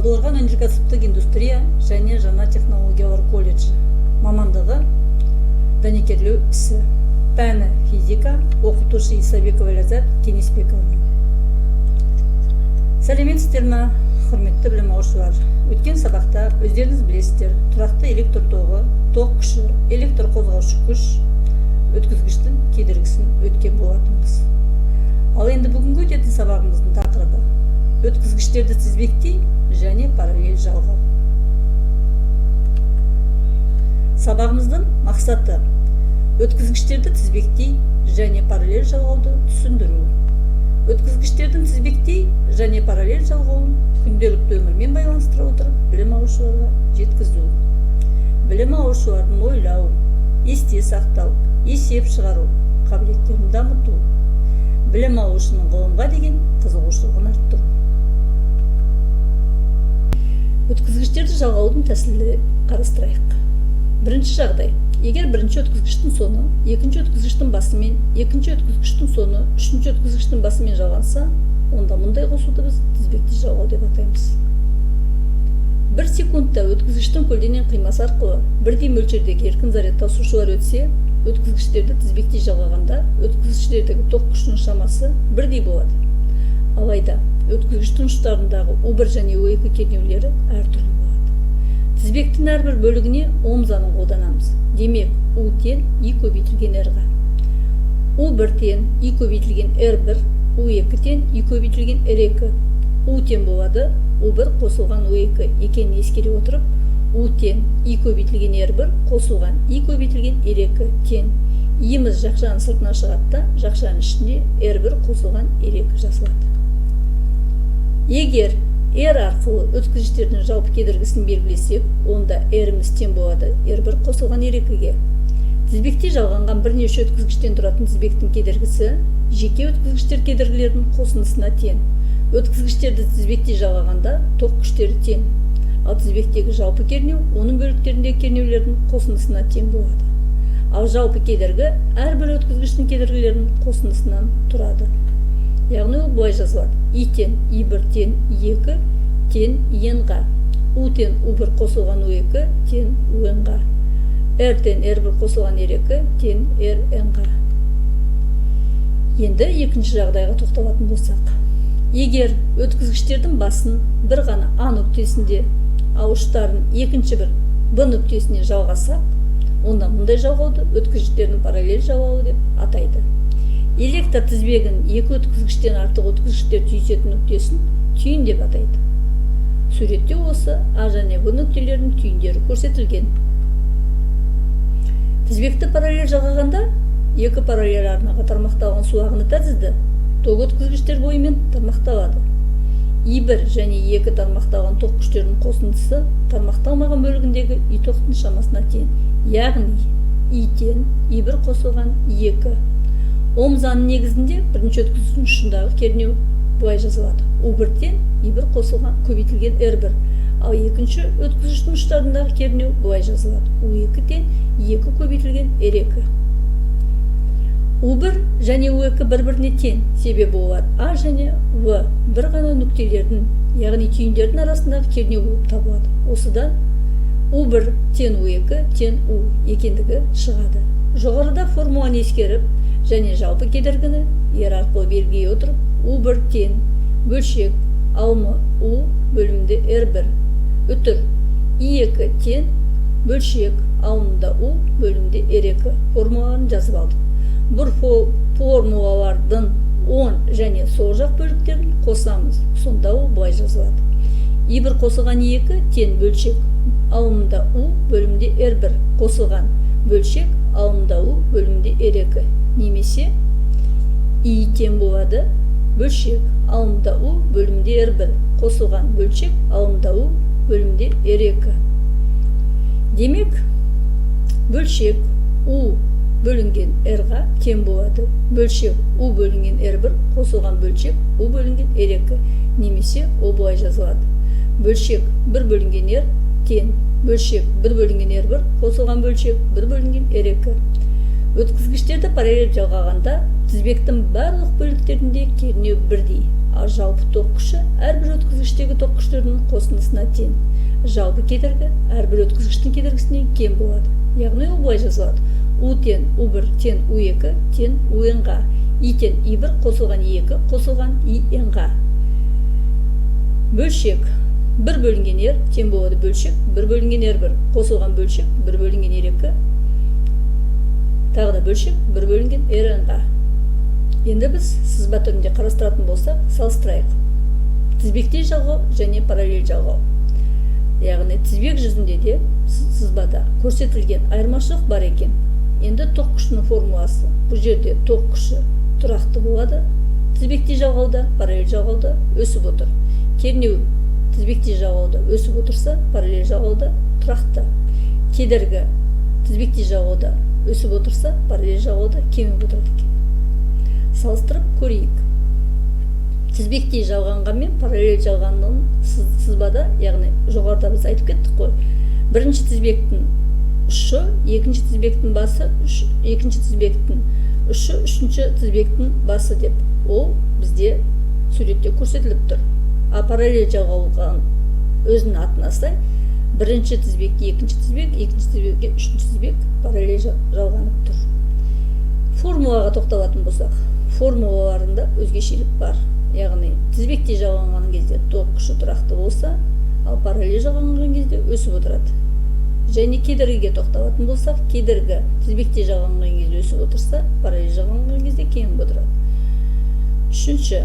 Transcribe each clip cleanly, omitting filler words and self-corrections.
Талдықорған өнеркәсіптік индустрия және жаңа технологиялар колледжі. Мамандығы дәнекерлеу ісі. Пәні физика, оқытушы Исабекова Ләззат Кеңесбековна. Сәлеметсіздер ме, құрметті білім алушылар. Өткен сабақта өздеріңіз білесіздер, тұрақты электр тоғы, тоқ күші, электр қозғаушы күш, өткізгіштің кедергісін өткен болатынбыз. Ал енді бүгінгі өтетін сабағымыздың тақырыбы өткізгіштерді тізбектей және параллель жалғау. Сабағымыздың мақсаты өткізгіштерді тізбектей және параллель жалғауды түсіндіру. Өткізгіштердің тізбектей және параллель жалғауын күнделікті өмірмен байланыстыра отырып білім алушыларға жеткізу. Білім алушылардың ойлау, есте сақтау, есеп шығару қабілеттерін дамыту. Білім алушының ғылымға деген қызығушылығын арттыру. Өткізгіштерді жалғаудың тәсілі қарастырайық. Бірінші жағдай. Егер бірінші өткізгіштің соны екінші өткізгіштің басымен, екінші өткізгіштің соны үшінші өткізгіштің басымен жалғанса, онда мұндай қосуды біз тізбекті жалғау деп атаймыз. Бір секундта өткізгіштің көлденең қимасы арқылы бірдей мөлшердегі еркін заряд тасушылар өтсе, өткізгіштерді тізбектей жалғағанда өткізгіштердегі тоқ күшінің шамасы бірдей болады. Алайда өткізгіштің ұштарындағы U1 және U2 кернеулері әртүрлі болады. Тізбектің әрбір бөлігіне Ом заңын қолданамыз. Демек, U тең I көбейтілген R-ға. U1 тең I көбейтілген R1, U2 тең I көбейтілген R2. U тең болады, U1 қосылған U2 екенін ескере отырып, U тең I көбейтілген R1 қосылған I көбейтілген R2 тең. I-міз жақшаның сыртына шығады да, жақшаның ішінде R1 қосылған R2 жасалады. Егер R арқылы өткізгіштердің жалпы кедергісін белгілесек, онда R-міз тең болады R1 қосылған R2-ге. Тізбектей жалғанған бірнеше өткізгіштен тұратын тізбектің кедергісі жеке өткізгіштер кедергілерінің қосындысына тең. Өткізгіштерді тізбектей жалғағанда тоқ күштері тең. Ал тізбектегі жалпы кернеу оның бөліктеріндегі кернеулердің қосындысына тең болады. Ал жалпы кедергі әрбір өткізгіштің кедергілерінің қосындысынан тұрады. Яғни ол былай жазылады. I тең I1 тең I2 тең I-ға. U тең U1 қосылған U2 тең UN-ға. R тең R1 қосылған R2 тең RN-ға. Енді екінші жағдайға тоқталатын болсақ. Егер өткізгіштердің басын бір ғана А нүктесінде, ал ұштарын екінші бір Б нүктесіне жалғасақ, онда мұндай жалғауды өткізгіштердің параллель жалғауы деп атайды. Электр тізбегін екі өткізгіштен артық өткізгіштер түйісетін нүктесін түйін деп атайды. Суретте осы А және Б нүктелерінің түйіндері көрсетілген. Тізбекті параллель жалғағанда екі параллель арнаға тармақталған су ағыны тәжізді тоқ өткізгіштер бойымен тармақталады. I1 және I2 тармақталған тоқ күштерінің қосындысы тармақталмаған бөлігіндегі I тоқтың шамасына тең. Яғни I тең I1 қосылған I2. Ом заңының негізінде бірінші өткізгіштің ұшындағы кернеу былай жазылады. U1 тең I1 қосылған көбейтілген R1. Ал екінші өткізгіштің ұштарындағы кернеу былай жазылады. U2 тең I2 көбейтілген R2. U1 және U2 бір-біріне тең, себебі олар А және В бір ғана нүктелердің, яғни түйіндердің арасындағы кернеу болып табылады. Осыдан U1 тең U2 тең U екендігі шығады. Жоғарыда формуланы ескеріп және жалпы кедергіні R арқылы белгілей отырып, U1 тең бөлшек алымы U бөлімде R1 үтір I2 тең бөлшек алымында U бөлімде R2 формулаларын жазып алдық. Бұл формулалардың оң және сол жақ бөліктерін қосамыз. Сонда ол былай жазылады. I1 қосылған I2 тең бөлшек алымында U бөлімде R1 қосылған бөлшек алымында U бөлімде R2. Немесе I тең болады бөлшек алымында U бөлімде R1 қосылған бөлшек алымында U бөлімде R2. Демек, бөлшек U бөлінген R-ға тең болады бөлшек U бөлінген R1 қосылған бөлшек U бөлінген R2. Немесе ол былай жазылады. Бөлшек 1 бөлінген R тең бөлшек 1 бөлінген R1 қосылған бөлшек 1 бөлінген R2. Өткізгіштерді параллель жалғағанда тізбектің барлық бөліктерінде кернеу бірдей. Ал жалпы ток күші әрбір өткізгіштегі ток күштерінің қосындысына тең. Жалпы кедергі әрбір өткізгіштің кедергісінен кем болады. Яғни ол былай жазылады: U тең U1 тең U2 тең UN-ға. I тең I1 қосылған I2 қосылған IN-ға. Бөлшек 1 бөлінген R тең болады бөлшек 1 бөлінген R1 қосылған бөлшек 1 бөлінген R2 тағы да бөлшек 1 бөлінген RN-ға. Енді біз сызба түрінде қарастыратын болсақ, салыстырайық. Тізбектей жалғау және параллель жалғау. Яғни тізбек жүзінде де сызбада көрсетілген айырмашылық бар екен. Енді ток күшінің формуласы. Бұл жерде ток күші тұрақты болады. Тізбектей жалғауда, параллель жалғауда өсіп отыр. Кернеу тізбектей жалғауда өсіп отырса, параллель жалғауда тұрақты. Кедергі тізбектей жалғауда өсіп отырса, параллель жалғауда кеміп отырады екен. Салыстырып көрейік. Тізбектей жалғанға мен параллель жалғанның сызбада, яғни жоғарыда біз айтып кеттік қой. Бірінші тізбектің ұшы, екінші тізбектің басы, екінші тізбектің ұшы, үшінші тізбектің басы деп. Ол бізде суретте көрсетіліп тұр. А параллель жалғалған өзінің атына сай, бірінші тізбек, екінші тізбек, екінші тізбекке үшінші тізбек параллель жалғанып тұр. Формулаға тоқталатын болсақ, формулаларында өзгешелік бар. Яғни тізбектей жалғанған кезде ток күші тұрақты болса, ал параллель жалғанған кезде өсіп отырады. Және кедергіге тоқталатын болсақ, кедергі тізбектей жалғанған кезде өсіп отырса, параллель жалғанған кезде кеміп отырады. Үшінші,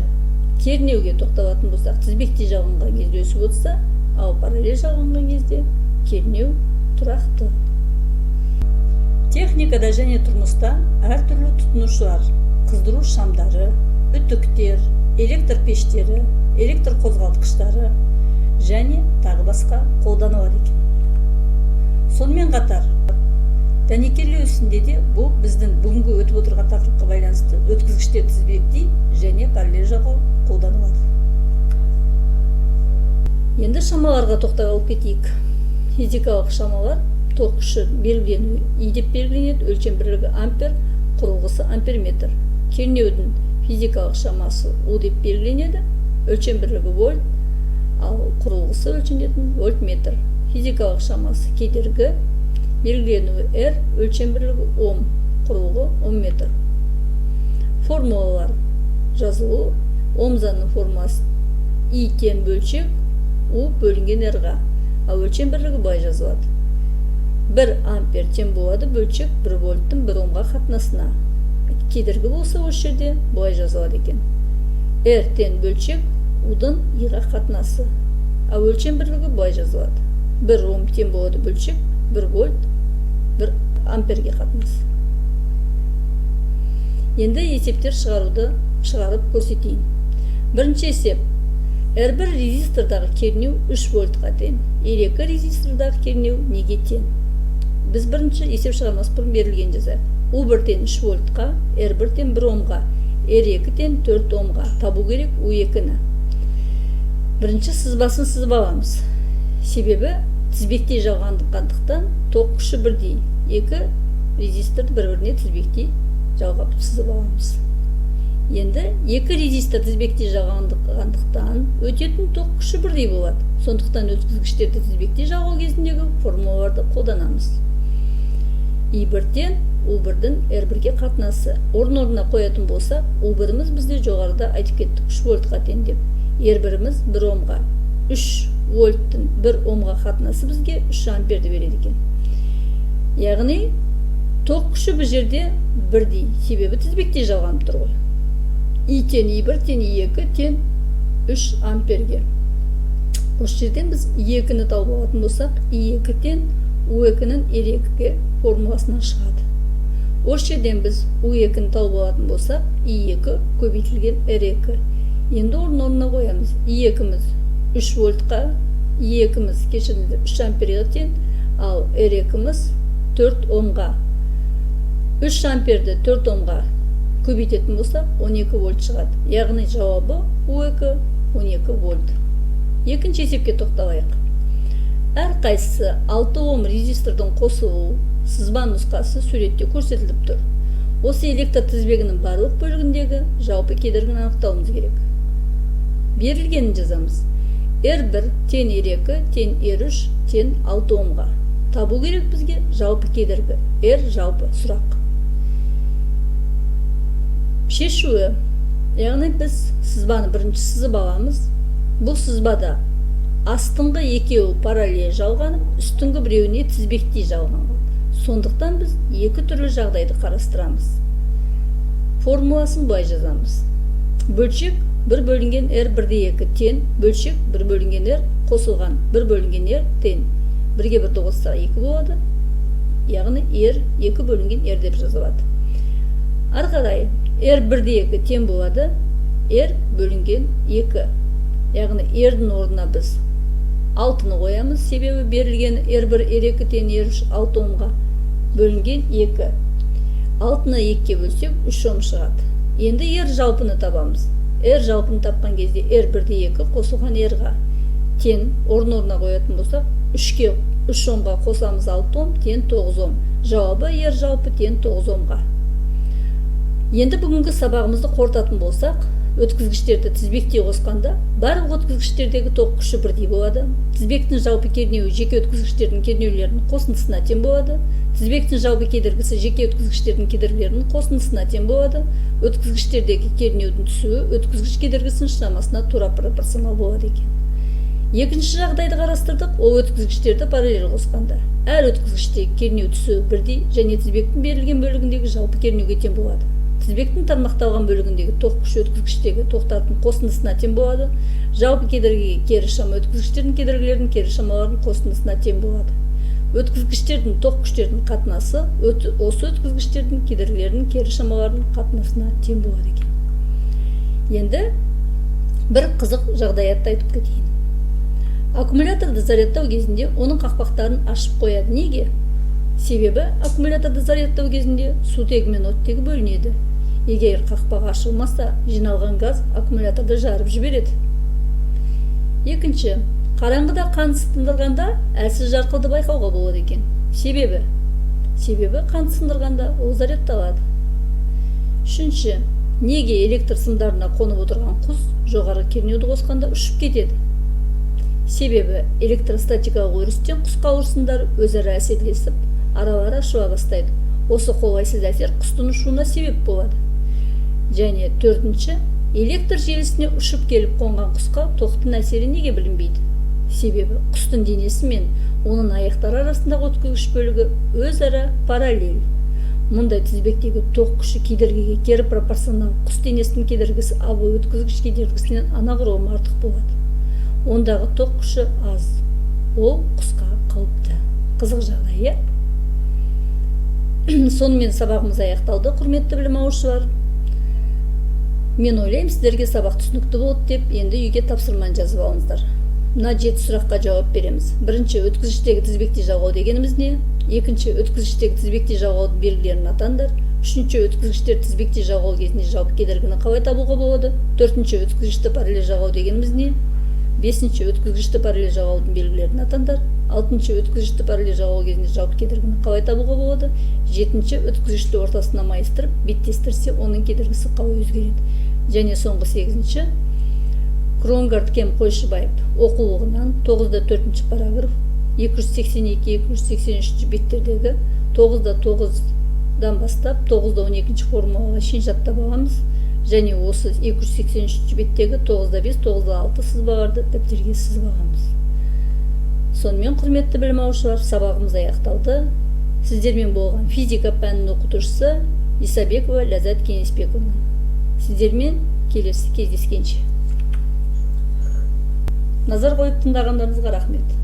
кернеуге тоқталатын болсақ, тізбектей жалғанған кезде өсіп отырса, ал параллель жалғанған кезде кернеу тұрақты. Техникада және тұрмыста әртүрлі тұтынушылар, қыздыру шамдары, үтіктер, электр пештері, электр қозғалтқыштары және тағы басқа қолданылады екен. Сонымен қатар, дәнекерлеу ісінде де бұл біздің бүгінгі өтіп отырған тақырыпқа байланысты өткізгіштер тізбектей және параллель жалғау қолданылады. Енді шамаларға тоқталып кетейік. Физикалық шамалар ток күші белгіленуі I деп белгіленеді, өлшем бірлігі ампер, құрылғысы амперметр. Кернеудің физикалық шамасы U деп белгіленеді, өлшем бірлігі вольт, ал құрылғысы өлшенетін вольтметр. Физикалық шамасы кедергі, белгіленуі R, өлшем бірлігі Ом, құрылғы Омметр. Формулалар жазылу. Ом заңының формуласы I тең бөлшек U бөлінген R-ға, ал өлшем бірлігі былай жазылады: 1 ампер тең болады бөлшек 1 вольттың 1 омға қатынасына. Кедергі болса осы жерде былай жазылады екен: R тең бөлшек U-дың I-ға қатынасы. Ал өлшем бірлігі былай жазылады: 1 ом тең болады бөлшек 1 вольт 1 амперге қатынасы. Енді есептер шығарып көрсетейін. Бірінші есеп: R1 резистордағы кернеу 3 вольтқа тең. R2 резистордағы кернеу неге тең? Біз бірінші есеп шығармас бұрын берілген жазайық. U1 тең 3 вольтқа, R1 тең 1 омға, R2 тең 4 омға табу керек U2-ні. Бірінші сызбасын сызып аламыз. Себебі тізбектей жалғандықтан ток күші бірдей. Екі резисторды бір-біріне тізбектей жалғап сызып аламыз. Енді екі резистор тізбектей жалғандықтан өтетін ток күші бірдей болады. Сондықтан өткізгіштерді тізбектей жалғау кезіндегі формулаларды қолданамыз. I1-тен U1-дің R1-ге қатынасы. Орын-орнына қоятын болсақ, U1-іміз бізде жоғарыда айтып кеттік 3 вольтқа тең деп. R1-іміз 1 омға. 3 вольттың 1 омға қатынасы бізге 3 амперді береді екен. Яғни ток күші бұл жерде бірдей, себебі тізбектей жалғанып тұр ғой. I тең I1 тең I2 тең 3 амперге. Осы жерден біз I2-ні тауып алатын болсақ, I2 тең U2-нің R2-ге формуласынан шығады. Осы жерден біз U2-ні тауып алатын болсақ, I2 көбейтілген R2. Енді орын-орнына қоямыз. I2-міз 3 вольтқа, I2-міз кешіріңіздер 3 амперге тең, ал R2-міз 4 омға. 3 амперді 4 омға көбейтетін болсақ, 12 вольт шығады. Яғни жауабы U2 12 вольт. Екінші есепке тоқталайық. Әр қайсысы 6 ом резистордың қосылуы сызба нұсқасы суретте көрсетіліп тұр. Осы электр тізбегінің барлық бөлігіндегі жалпы кедергіні анықтауымыз керек. берілгенін жазамыз. R1 тең R2 тең R3 тең 6 омға. Табу керек бізге жалпы кедергі. R жалпы сұрақ. Шешуі. Яғни біз сызбаны бірінші сызып аламыз. Бұл сызбада астыңғы екеуі параллель жалғанып, үстіңгі біреуіне тізбектей жалғанған. Сондықтан біз екі түрлі жағдайды қарастырамыз. Формуласын былай жазамыз. Бөлшек 1 бөлінген R 1/2 тең бөлшек 1 бөлінген R қосылған 1 бөлінген R тең 1/1 қоссақ 2 болады. Яғни R 2 бөлінген R деп жазылады. Ары қарай R 1/2 тең болады R бөлінген 2. Яғни R-дің орнына біз 6-ны қоямыз. Себебі берілген R1 R2 тең R3 6 омға бөлінген 2. 6-ны 2-ке бөлсек 3 ом шығады. Енді R жалпыны табамыз. R жалпыны тапқан кезде R 1/2 қосылған R-ға тең орнына қоятын болсақ 3-ке 3 омға қосамыз 6 ом тең 9 ом. Жауабы R жалпы тең 9 омға. Енді бүгінгі сабағымызды қорытатын болсақ, өткізгіштерді тізбектей қосқанда барлық өткізгіштердегі тоқ күші бірдей болады. Тізбектің жалпы кернеуі жеке өткізгіштердің кернеулерінің қосындысына тең болады. Тізбектің жалпы кедергісі жеке өткізгіштердің кедергілерінің қосындысына тең болады. Өткізгіштердегі кернеудің түсуі өткізгіш кедергісінің шамасына тура пропорционал болады екен. Екінші жағдайды қарастырдық, ол өткізгіштерді параллель қосқанда. Әр өткізгіштегі кернеу түсуі бірдей және тізбектің берілген бөлігіндегі жалпы кернеуге тең болады. Тізбектің тармақталған бөлігіндегі тоқ күші өткізгіштегі тоқтардың қосындысына тең болады. Жалпы кедергіге кері шама өткізгіштердің кедергілерінің кері шамаларының қосындысына тең болады. Өткізгіштердің тоқ күштердің қатынасы осы өткізгіштердің кедергілерінің кері шамаларының қатынасына тең болады екен. Енді бір қызық жағдаятты айтып кетейін. Аккумуляторды зарядтау кезінде оның қақпақтарын ашып қояды. Неге? Себебі аккумуляторды зарядтау кезінде сутегі мен оттегі бөлінеді. Егер қақпақ ашылмаса, жиналған газ аккумуляторды жарып жібереді. Екінші, қараңғыда қант сындырғанда әлсіз жарқылды байқауға болады екен. Себебі қант сындырғанда ол зарядталады. Үшінші, неге электр сымдарына қонып отырған құс жоғары кернеуді қосқанда ұшып кетеді? Себебі электростатикалық өрістен құс қауырсындары өзара әсерлесіп, аралары ашыла бастайды. Осы қолайсыз әсер құстың ұшуына себеп болады. Және төртінші, электр желісіне ұшып келіп қонған құсқа тоқтың әсері неге білінбейді? Себебі құстың денесі мен оның аяқтары арасындағы өткізгіш бөлігі өзара параллель. Мұндай тізбектегі тоқ күші кедергіге кері пропорционал. Құс денесінің кедергісі ал өткізгіш кедергісінен анағұрлым артық болады. Ондағы тоқ күші аз. Ол құсқа қауіпті. Қызық жағдай, Сонымен сабағымыз аяқталды, құрметті білім алушылар. Мен ойлаймын, сіздерге сабақ түсінікті болды деп, енді үйге тапсырманы жазып алыңыздар. Мына 7 сұраққа жауап береміз. Бірінші, өткізгіштегі тізбектей жалғау дегеніміз не? Екінші, өткізгіштегі тізбектей жалғаудың белгілерін атаңдар. Үшінші, өткізгіштер тізбектей жалғау кезінде жалпы кедергіні қалай табуға болады? Төртінші, өткізгішті параллель жалғау дегеніміз не? Бесінші, өткізгішті параллель жалғаудың белгілерін атаңдар. Алтыншы, өткізгішті параллель жалғау кезінде жалпы кедергіні қалай табуға болады? Жетінші, өткізгішті ортасына майыстырып, беттестірсе, оның кедергісі қалай өзгереді? Және соңғы 8-ші, Кронгард Кем Қойшыбаев оқулығынан 9-4 параграф 282-283 беттердегі 9-9-дан бастап 9-12 формулаға шейін жаттап аламыз. Және осы 283 беттегі 9-5, 9-6 сызбаларды дәптерге сызып аламыз. Сонымен құрметті білім алушылар, сабағымыз аяқталды. Сіздермен болған физика пәнінің оқытушысы Исабекова Ләззат Кеңесбековна. Сіздермен келесі кездескенше. Назар қойып тыңдағандарыңызға рахмет.